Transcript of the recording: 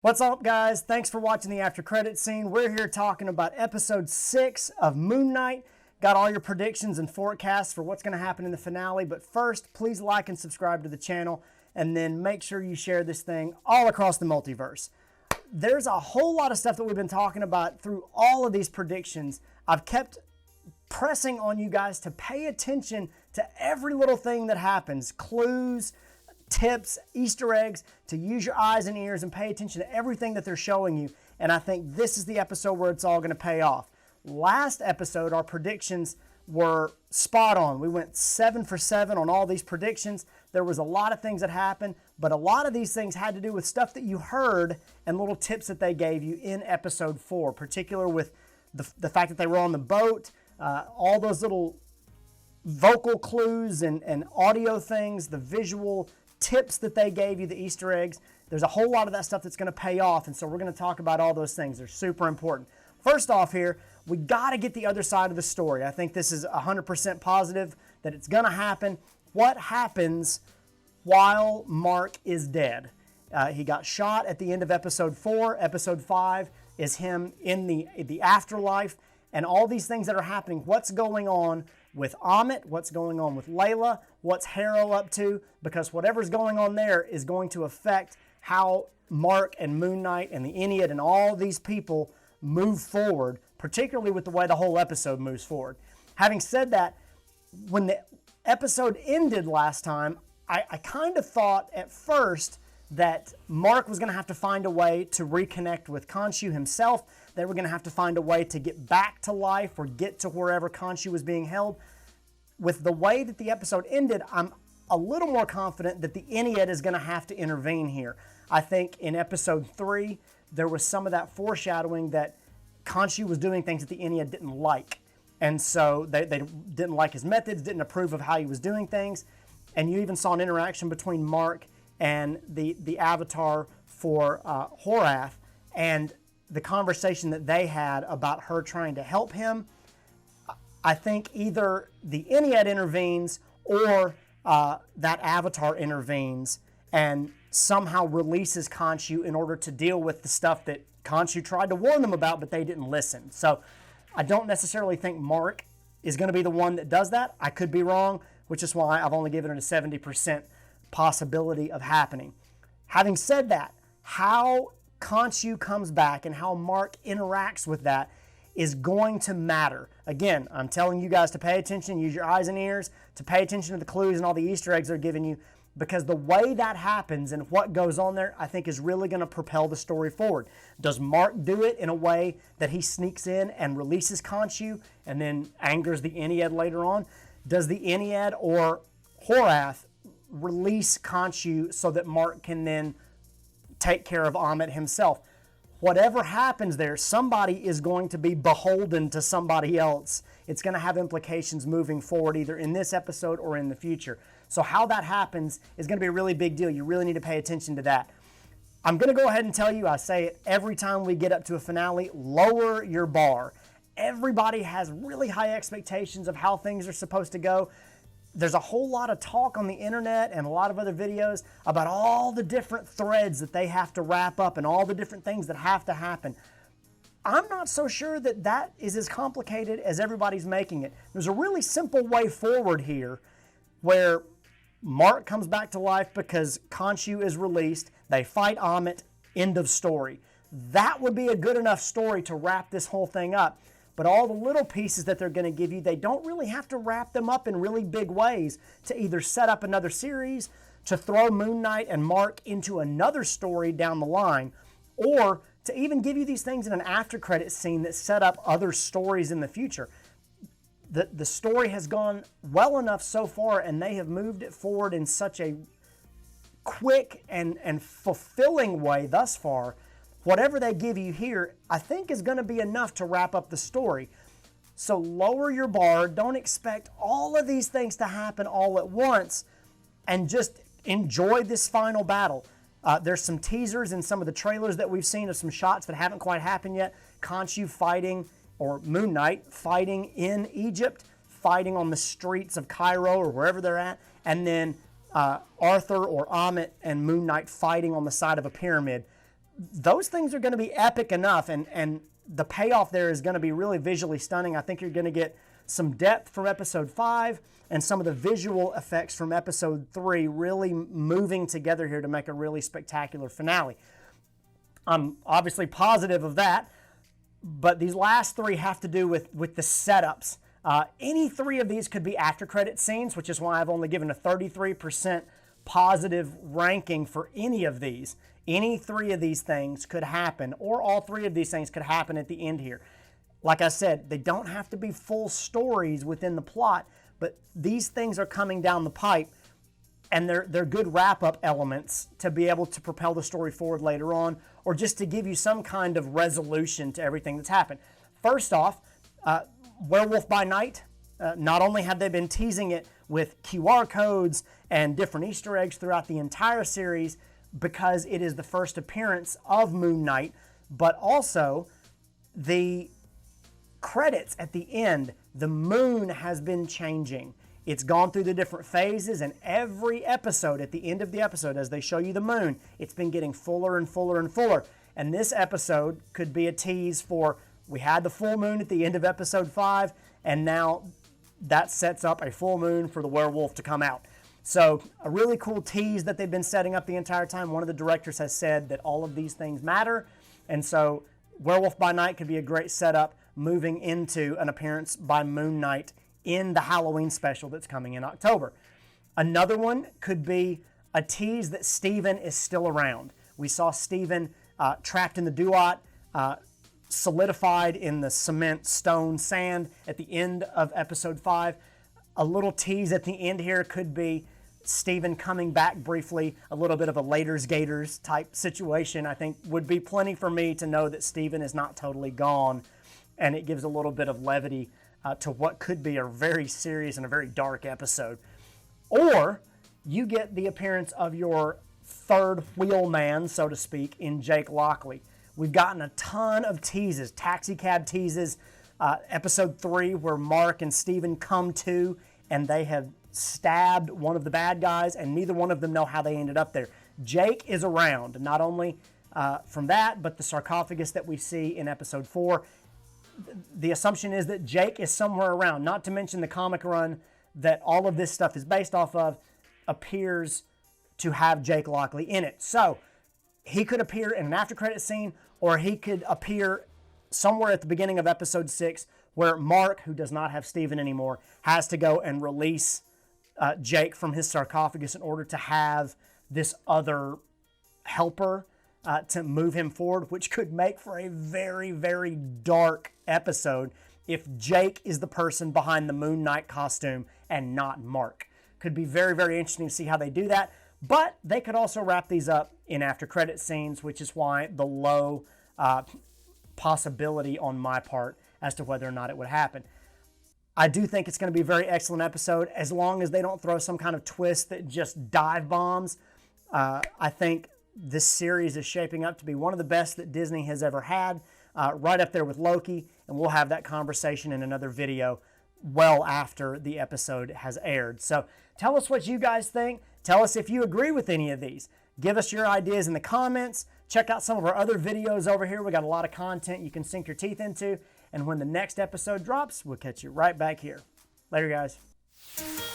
What's up, guys? Thanks for watching the after credit scene. We're here talking about episode 6 of Moon Knight. Got all your predictions and forecasts for what's going to happen in the finale. But first, please like and subscribe to the channel, and then make sure you share this thing all across the multiverse. There's a whole lot of stuff that we've been talking about through all of these predictions. I've kept pressing on you guys to pay attention to every little thing that happens. Clues, tips, Easter eggs, to use your eyes and ears and pay attention to everything that they're showing you. And I think this is the episode where it's all going to pay off. Last episode, our predictions were spot on. We went 7 for 7 on all these predictions. There was a lot of things that happened, but a lot of these things had to do with stuff that you heard and little tips that they gave you in episode 4, particularly with the fact that they were on the boat, all those little vocal clues and audio things, the visual tips that they gave you, the Easter eggs. There's a whole lot of that stuff that's going to pay off, and so we're going to talk about all those things. They're super important. First off here, we got to get the other side of the story. I think this is 100% positive that it's going to happen. What happens while Mark is dead? He got shot at the end of episode 4. Episode 5 is him in the afterlife, and all these things that are happening. What's going on with Amit? What's going on with Layla? What's Harrow up to? Because whatever's going on there is going to affect how Mark and Moon Knight and the Ennead and all these people move forward, particularly with the way the whole episode moves forward. Having said that, when the episode ended last time, I kind of thought at first that Mark was going to have to find a way to reconnect with Khonshu himself. They were going to have to find a way to get back to life or get to wherever Khonshu was being held. With the way that the episode ended, I'm a little more confident that the Ennead is going to have to intervene here. I think in episode 3, there was some of that foreshadowing that Khonshu was doing things that the Ennead didn't like. And so they didn't like his methods, didn't approve of how he was doing things. And you even saw an interaction between Mark and the avatar for Horath, and the conversation that they had about her trying to help him. I think either the Ennead intervenes or that avatar intervenes and somehow releases Khonshu in order to deal with the stuff that Khonshu tried to warn them about, but they didn't listen. So I don't necessarily think Mark is going to be the one that does that. I could be wrong, which is why I've only given it a 70% possibility of happening. Having said that, how Khonshu comes back and how Mark interacts with that is going to matter. Again, I'm telling you guys to pay attention, use your eyes and ears, to pay attention to the clues and all the Easter eggs they're giving you, because the way that happens and what goes on there, I think is really going to propel the story forward. Does Mark do it in a way that he sneaks in and releases Khonshu and then angers the Ennead later on? Does the Ennead or Horath release Khonshu so that Mark can then take care of Amit himself? Whatever happens there, somebody is going to be beholden to somebody else. It's going to have implications moving forward, either in this episode or in the future. So how that happens is going to be a really big deal. You really need to pay attention to that. I'm going to go ahead and tell you, I say it every time we get up to a finale, lower your bar. Everybody has really high expectations of how things are supposed to go. There's a whole lot of talk on the internet and a lot of other videos about all the different threads that they have to wrap up and all the different things that have to happen. I'm not so sure that that is as complicated as everybody's making it. There's a really simple way forward here where Mark comes back to life because Khonshu is released. They fight Amit. End of story. That would be a good enough story to wrap this whole thing up. But all the little pieces that they're going to give you, they don't really have to wrap them up in really big ways to either set up another series, to throw Moon Knight and Mark into another story down the line, or to even give you these things in an after credit scene that set up other stories in the future. The story has gone well enough so far, and they have moved it forward in such a quick and fulfilling way thus far. Whatever they give you here, I think is going to be enough to wrap up the story. So lower your bar. Don't expect all of these things to happen all at once, and just enjoy this final battle. There's some teasers in some of the trailers that we've seen of some shots that haven't quite happened yet. Khonshu fighting, or Moon Knight fighting in Egypt, fighting on the streets of Cairo or wherever they're at, and then Arthur or Amit and Moon Knight fighting on the side of a pyramid. those things are going to be epic enough, and the payoff there is going to be really visually stunning. I think you're going to get some depth from episode 5 and some of the visual effects from episode 3 really moving together here to make a really spectacular finale. I'm obviously positive of that, but these last 3 have to do with the setups. Any 3 of these could be after credit scenes, which is why I've only given a 33% positive ranking for any of these. Any 3 of these things could happen, or all 3 of these things could happen at the end here. Like I said, they don't have to be full stories within the plot, but these things are coming down the pipe, and they're good wrap-up elements to be able to propel the story forward later on, or just to give you some kind of resolution to everything that's happened. First off, Werewolf by Night, not only have they been teasing it with QR codes and different Easter eggs throughout the entire series because it is the first appearance of Moon Knight, but also the credits at the end, the moon has been changing. It's gone through the different phases, and every episode, at the end of the episode, as they show you the moon, it's been getting fuller and fuller and fuller. And this episode could be a tease for, we had the full moon at the end of episode 5, and now that sets up a full moon for the werewolf to come out. So a really cool tease that they've been setting up the entire time. One of the directors has said that all of these things matter, and so Werewolf by Night could be a great setup moving into an appearance by Moon Knight in the Halloween special that's coming in October. Another one could be a tease that Steven is still around. We saw Steven trapped in the Duat, solidified in the cement, stone, sand at the end of episode 5. A little tease at the end here could be Steven coming back briefly, a little bit of a Laters Gators type situation. I think would be plenty for me to know that Steven is not totally gone, and it gives a little bit of levity to what could be a very serious and a very dark episode. Or you get the appearance of your third wheel man, so to speak, in Jake Lockley. We've gotten a ton of teases, taxi cab teases. Episode 3 where Mark and Steven come to and they have stabbed one of the bad guys, and neither one of them know how they ended up there. Jake is around, not only from that, but the sarcophagus that we see in episode 4. The assumption is that Jake is somewhere around, not to mention the comic run that all of this stuff is based off of appears to have Jake Lockley in it. So he could appear in an after credit scene, or he could appear somewhere at the beginning of episode 6 where Mark, who does not have Steven anymore, has to go and release Jake from his sarcophagus in order to have this other helper to move him forward, which could make for a very, very dark episode if Jake is the person behind the Moon Knight costume and not Mark. Could be very, very interesting to see how they do that, but they could also wrap these up in after credit scenes, which is why the low possibility on my part as to whether or not it would happen. I do think it's going to be a very excellent episode, as long as they don't throw some kind of twist that just dive bombs. I think this series is shaping up to be one of the best that Disney has ever had, right up there with Loki, and we'll have that conversation in another video well after the episode has aired. So tell us what you guys think. Tell us if you agree with any of these. Give us your ideas in the comments. Check out some of our other videos over here. We got a lot of content you can sink your teeth into. And when the next episode drops, we'll catch you right back here. Later, guys.